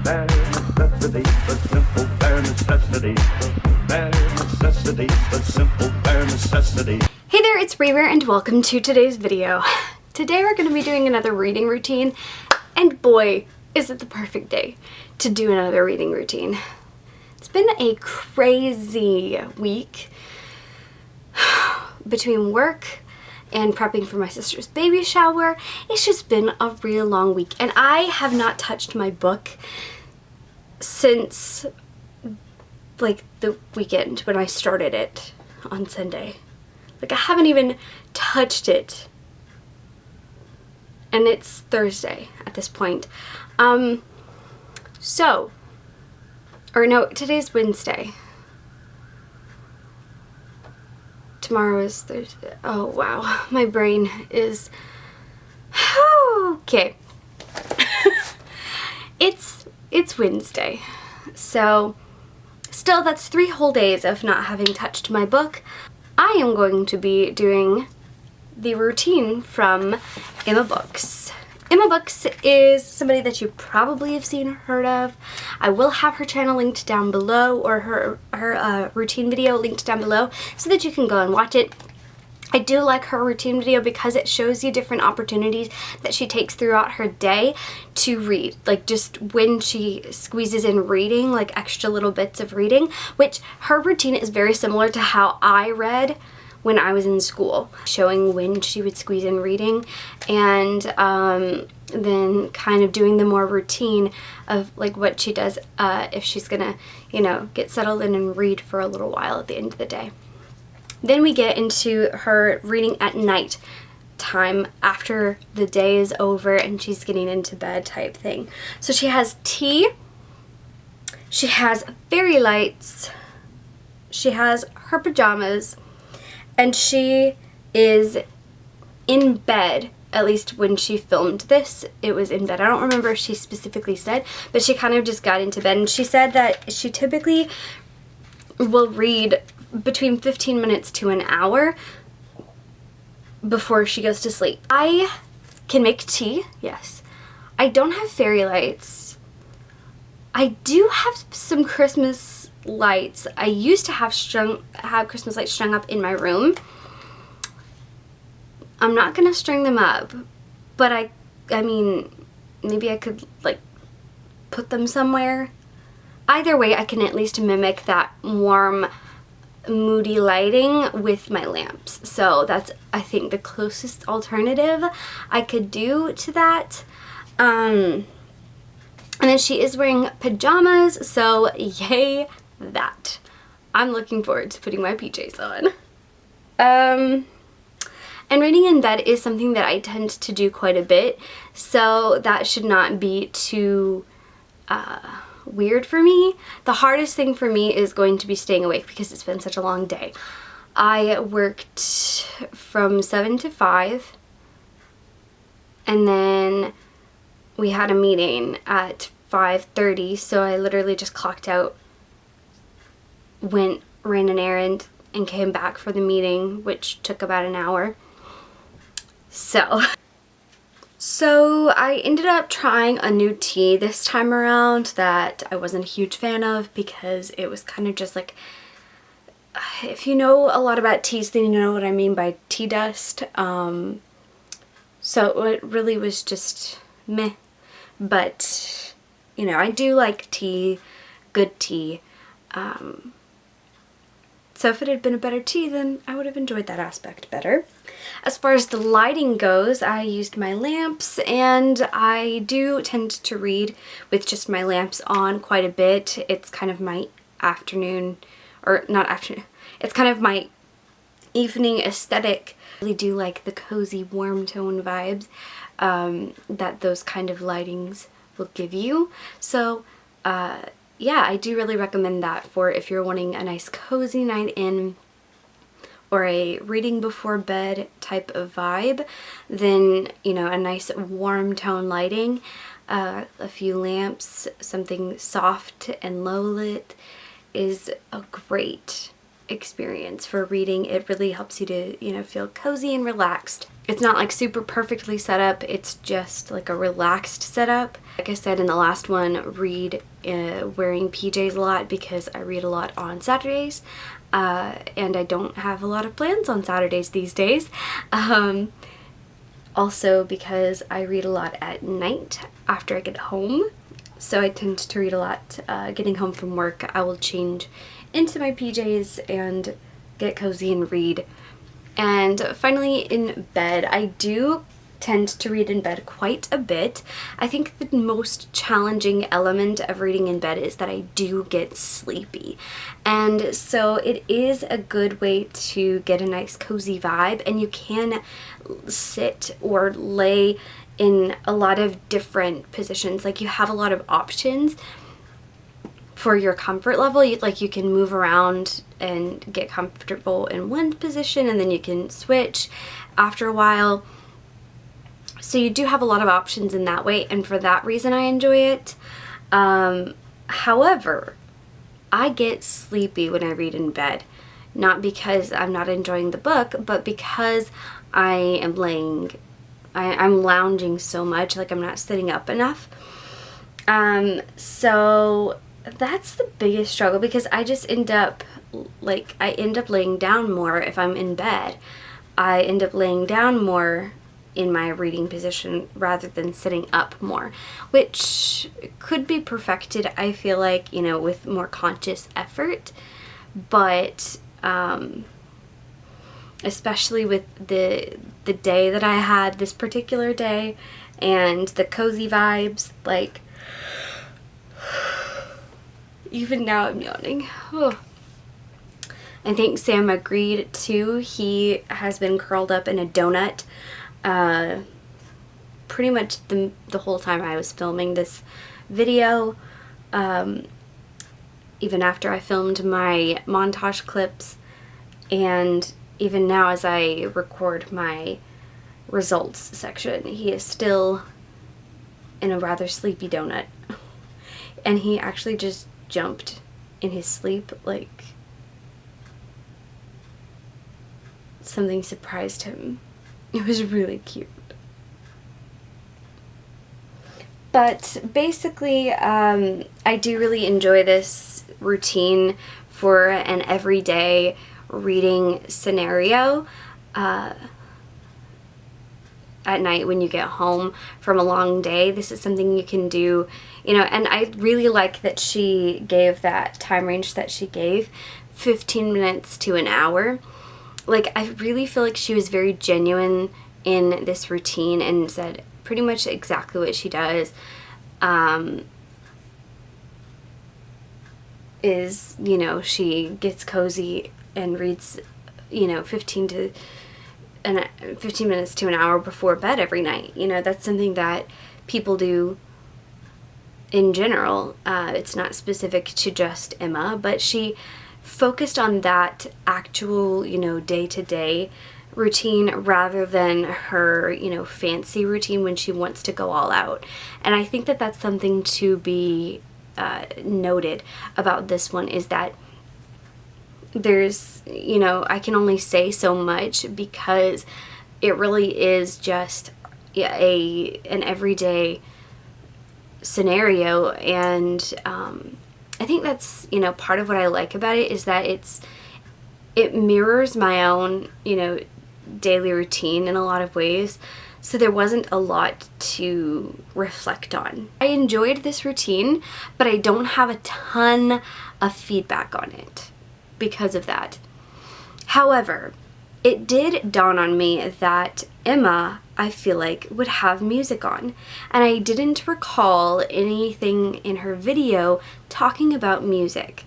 Bare necessity, but simple bare necessity. Bare necessity, but simple bare necessity. Hey there, it's Reaver and welcome to today's video. Today we're going to be doing another reading routine, and boy, is it the perfect day to do another reading routine. It's been a crazy week between work and prepping for my sister's baby shower. It's just been a real long week, and I have not touched my book since like the weekend when I started it on Sunday. Like, I haven't even touched it, and it's Thursday at this point. Today's Wednesday. Tomorrow is Thursday. Oh wow, my brain is okay. It's Wednesday, so still that's 3 whole days of not having touched my book. I am going to be doing the routine from Emma Books. Emma Books is somebody that you probably have seen or heard of. I will have her channel linked down below, or her routine video linked down below, so that you can go and watch it. I do like her routine video because it shows you different opportunities that she takes throughout her day to read. Like, just when she squeezes in reading, like extra little bits of reading, which her routine is very similar to how I read when I was in school, showing when she would squeeze in reading, and then kind of doing the more routine of like what she does if she's gonna, get settled in and read for a little while at the end of the day. Then we get into her reading at night time after the day is over and she's getting into bed type thing. So she has tea, she has fairy lights, she has her pajamas, and she is in bed. At least when she filmed this, it was in bed. I don't remember if she specifically said, but she kind of just got into bed, and she said that she typically will read between 15 minutes to an hour before she goes to sleep. I can make tea, yes. I don't have fairy lights. I do have some Christmas lights. I used to have Christmas lights strung up in my room. I'm not gonna string them up, but I mean, maybe I could like put them somewhere. Either way, I can at least mimic that warm, moody lighting with my lamps. So that's, I think, the closest alternative I could do to that. And then she is wearing pajamas, so yay that. I'm looking forward to putting my PJs on. And reading in bed is something that I tend to do quite a bit, so that should not be too weird for me. The hardest thing for me is going to be staying awake because it's been such a long day. I worked from 7 to 5, and then we had a meeting at 5:30, so I literally just clocked out, ran an errand, and came back for the meeting, which took about an hour. So I ended up trying a new tea this time around that I wasn't a huge fan of, because it was kind of just like, if you know a lot about teas, then you know what I mean by tea dust. So it really was just meh. But, I do like tea, good tea. So if it had been a better tea, then I would have enjoyed that aspect better. As far as the lighting goes, I used my lamps, and I do tend to read with just my lamps on quite a bit. It's kind of my it's kind of my evening aesthetic. I really do like the cozy, warm tone vibes that those kind of lightings will give you. So yeah, I do really recommend that for if you're wanting a nice cozy night in, or a reading before bed type of vibe. Then, a nice warm tone lighting, a few lamps, something soft and low lit is a great experience for reading. It really helps you to, you know, feel cozy and relaxed. It's not like super perfectly set up, it's just like a relaxed setup. Like I said in the last one, read wearing PJs a lot because I read a lot on Saturdays, and I don't have a lot of plans on Saturdays these days. Also because I read a lot at night after I get home, so I tend to read a lot getting home from work. I will change into my PJs and get cozy and read. And finally, in bed, I do tend to read in bed quite a bit. I think the most challenging element of reading in bed is that I do get sleepy. And so it is a good way to get a nice cozy vibe, and you can sit or lay in a lot of different positions. Like, you have a lot of options for your comfort level. You can move around and get comfortable in one position, and then you can switch after a while. So you do have a lot of options in that way, and for that reason I enjoy it. However, I get sleepy when I read in bed. Not because I'm not enjoying the book, but because I'm lounging so much, like I'm not sitting up enough. So that's the biggest struggle, because I just end up laying down more if I'm in bed. I end up laying down more in my reading position rather than sitting up more, which could be perfected, I feel like, you know, with more conscious effort. But especially with the day that I had, this particular day, and the cozy vibes, like, even now I'm yawning. Oh. I think Sam agreed too. He has been curled up in a donut pretty much the whole time I was filming this video. Even after I filmed my montage clips, and even now as I record my results section, he is still in a rather sleepy donut. And he actually just jumped in his sleep, like something surprised him. It was really cute. But basically, I do really enjoy this routine for an everyday reading scenario. At night when you get home from a long day, this is something you can do, you know. And I really like that she gave that time range that she gave, 15 minutes to an hour. Like, I really feel like she was very genuine in this routine and said pretty much exactly what she does. Is, you know, she gets cozy and reads, you know, 15 minutes to an hour before bed every night. You know, that's something that people do in general. It's not specific to just Emma, but she focused on that actual, you know, day-to-day routine rather than her, you know, fancy routine when she wants to go all out. And I think that that's something to be noted about this one, is that there's, you know, I can only say so much because it really is just an everyday scenario. And I think that's, you know, part of what I like about it is that it mirrors my own, you know, daily routine in a lot of ways. So there wasn't a lot to reflect on. I enjoyed this routine, but I don't have a ton of feedback on it because of that. However, it did dawn on me that Emma, I feel like, would have music on. And I didn't recall anything in her video talking about music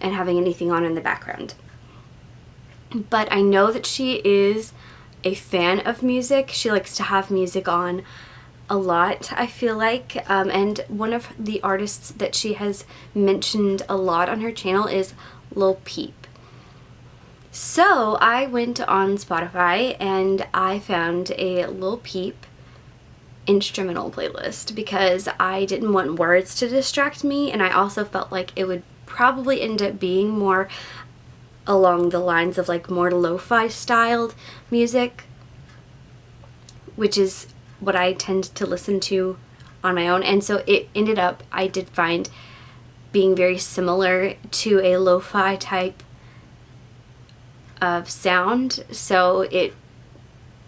and having anything on in the background. But I know that she is a fan of music. She likes to have music on a lot, I feel like. And one of the artists that she has mentioned a lot on her channel is Lil Peep. So I went on Spotify and I found a Lil Peep instrumental playlist because I didn't want words to distract me, and I also felt like it would probably end up being more along the lines of like more lo-fi styled music, which is what I tend to listen to on my own. And so it ended up, I did find, being very similar to a lo-fi type of sound. So it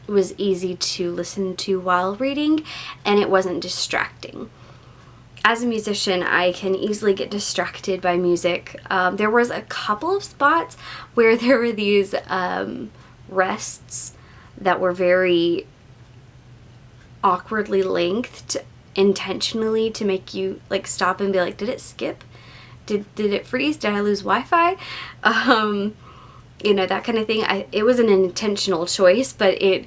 was easy to listen to while reading, and it wasn't distracting. As a musician, I can easily get distracted by music. There was a couple of spots where there were these rests that were very awkwardly lengthed intentionally to make you like stop and be like, did it skip? Did it freeze? Did I lose Wi-Fi? You know, that kind of thing. It was an intentional choice, but it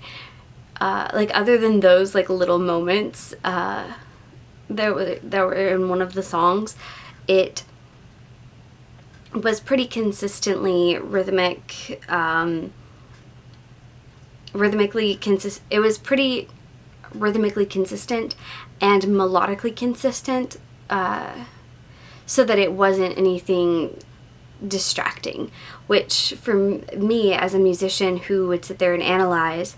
like other than those like little moments that were in one of the songs, it was pretty consistently rhythmically it was pretty rhythmically consistent and melodically consistent, so that it wasn't anything distracting, which for me as a musician who would sit there and analyze,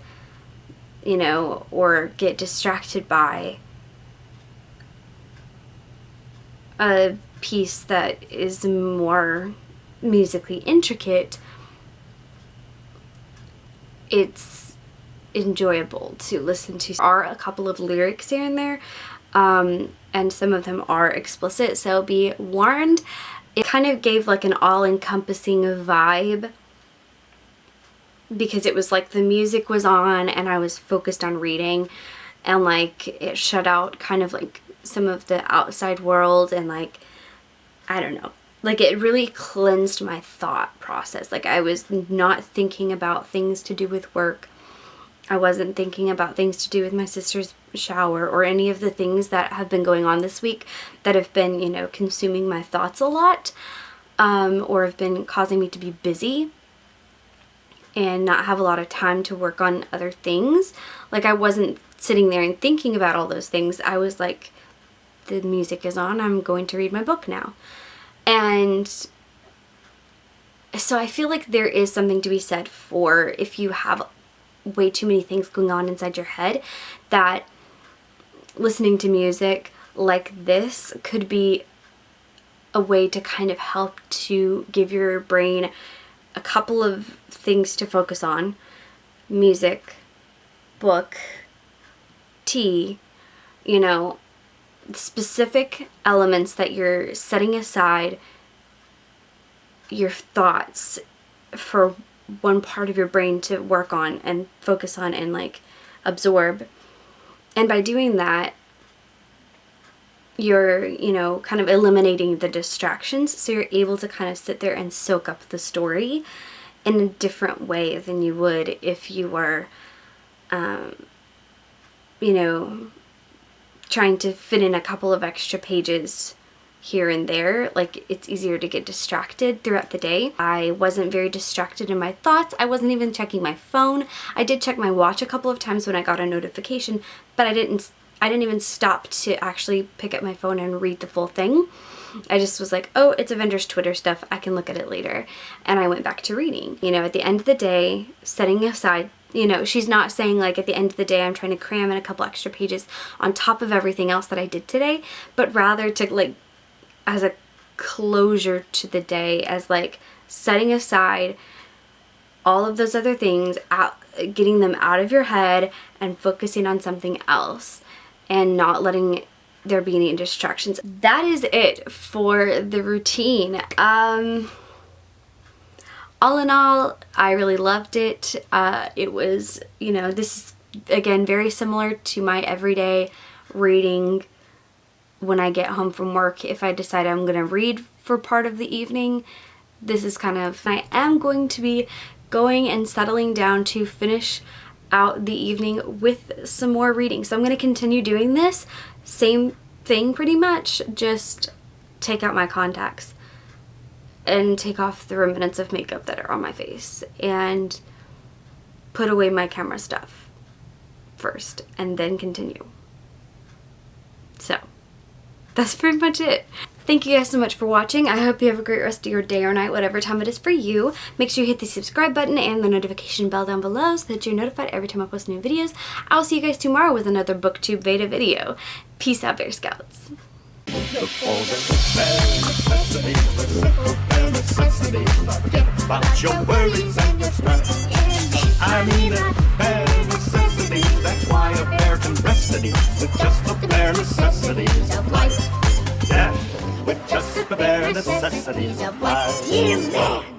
you know, or get distracted by a piece that is more musically intricate, it's enjoyable to listen to. There are a couple of lyrics here and there, and some of them are explicit, so be warned. It kind of gave like an all-encompassing vibe because it was like the music was on and I was focused on reading, and like it shut out kind of like some of the outside world, and like, I don't know, like it really cleansed my thought process. Like I was not thinking about things to do with work. I wasn't thinking about things to do with my sister's shower or any of the things that have been going on this week that have been, you know, consuming my thoughts a lot, or have been causing me to be busy and not have a lot of time to work on other things. Like I wasn't sitting there and thinking about all those things. I was like, the music is on, I'm going to read my book now. And so I feel like there is something to be said for if you have way too many things going on inside your head, that listening to music like this could be a way to kind of help to give your brain a couple of things to focus on: music, book, tea, you know, specific elements that you're setting aside your thoughts for one part of your brain to work on and focus on and like absorb. And by doing that, you're, you know, kind of eliminating the distractions, so you're able to kind of sit there and soak up the story in a different way than you would if you were you know, trying to fit in a couple of extra pages here and there. Like it's easier to get distracted throughout the day. I wasn't very distracted in my thoughts. I wasn't even checking my phone. I did check my watch a couple of times when I got a notification, but I didn't even stop to actually pick up my phone and read the full thing. I just was like, oh, it's a vendor's Twitter stuff, I can look at it later. And I went back to reading. You know, at the end of the day, setting aside, you know, she's not saying like at the end of the day I'm trying to cram in a couple extra pages on top of everything else that I did today, but rather to like as a closure to the day, as like setting aside all of those other things, out, getting them out of your head and focusing on something else and not letting there be any distractions. That is it for the routine. All in all, I really loved it. It was, you know, this is again very similar to my everyday reading when I get home from work. If I decide I'm gonna read for part of the evening, this is kind of, I am going to be going and settling down to finish out the evening with some more reading. So I'm gonna continue doing this. Same thing pretty much, just take out my contacts and take off the remnants of makeup that are on my face and put away my camera stuff first and then continue. So that's pretty much it. Thank you guys so much for watching. I hope you have a great rest of your day or night, whatever time it is for you. Make sure you hit the subscribe button and the notification bell down below so that you're notified every time I post new videos. I'll see you guys tomorrow with another BookTube beta video. Peace out, Bear Scouts. About your worries and your stress. I mean it, bare necessities. That's why a bear can rest at ease with just the bare necessities of life. Yeah, with just the bare necessities of life.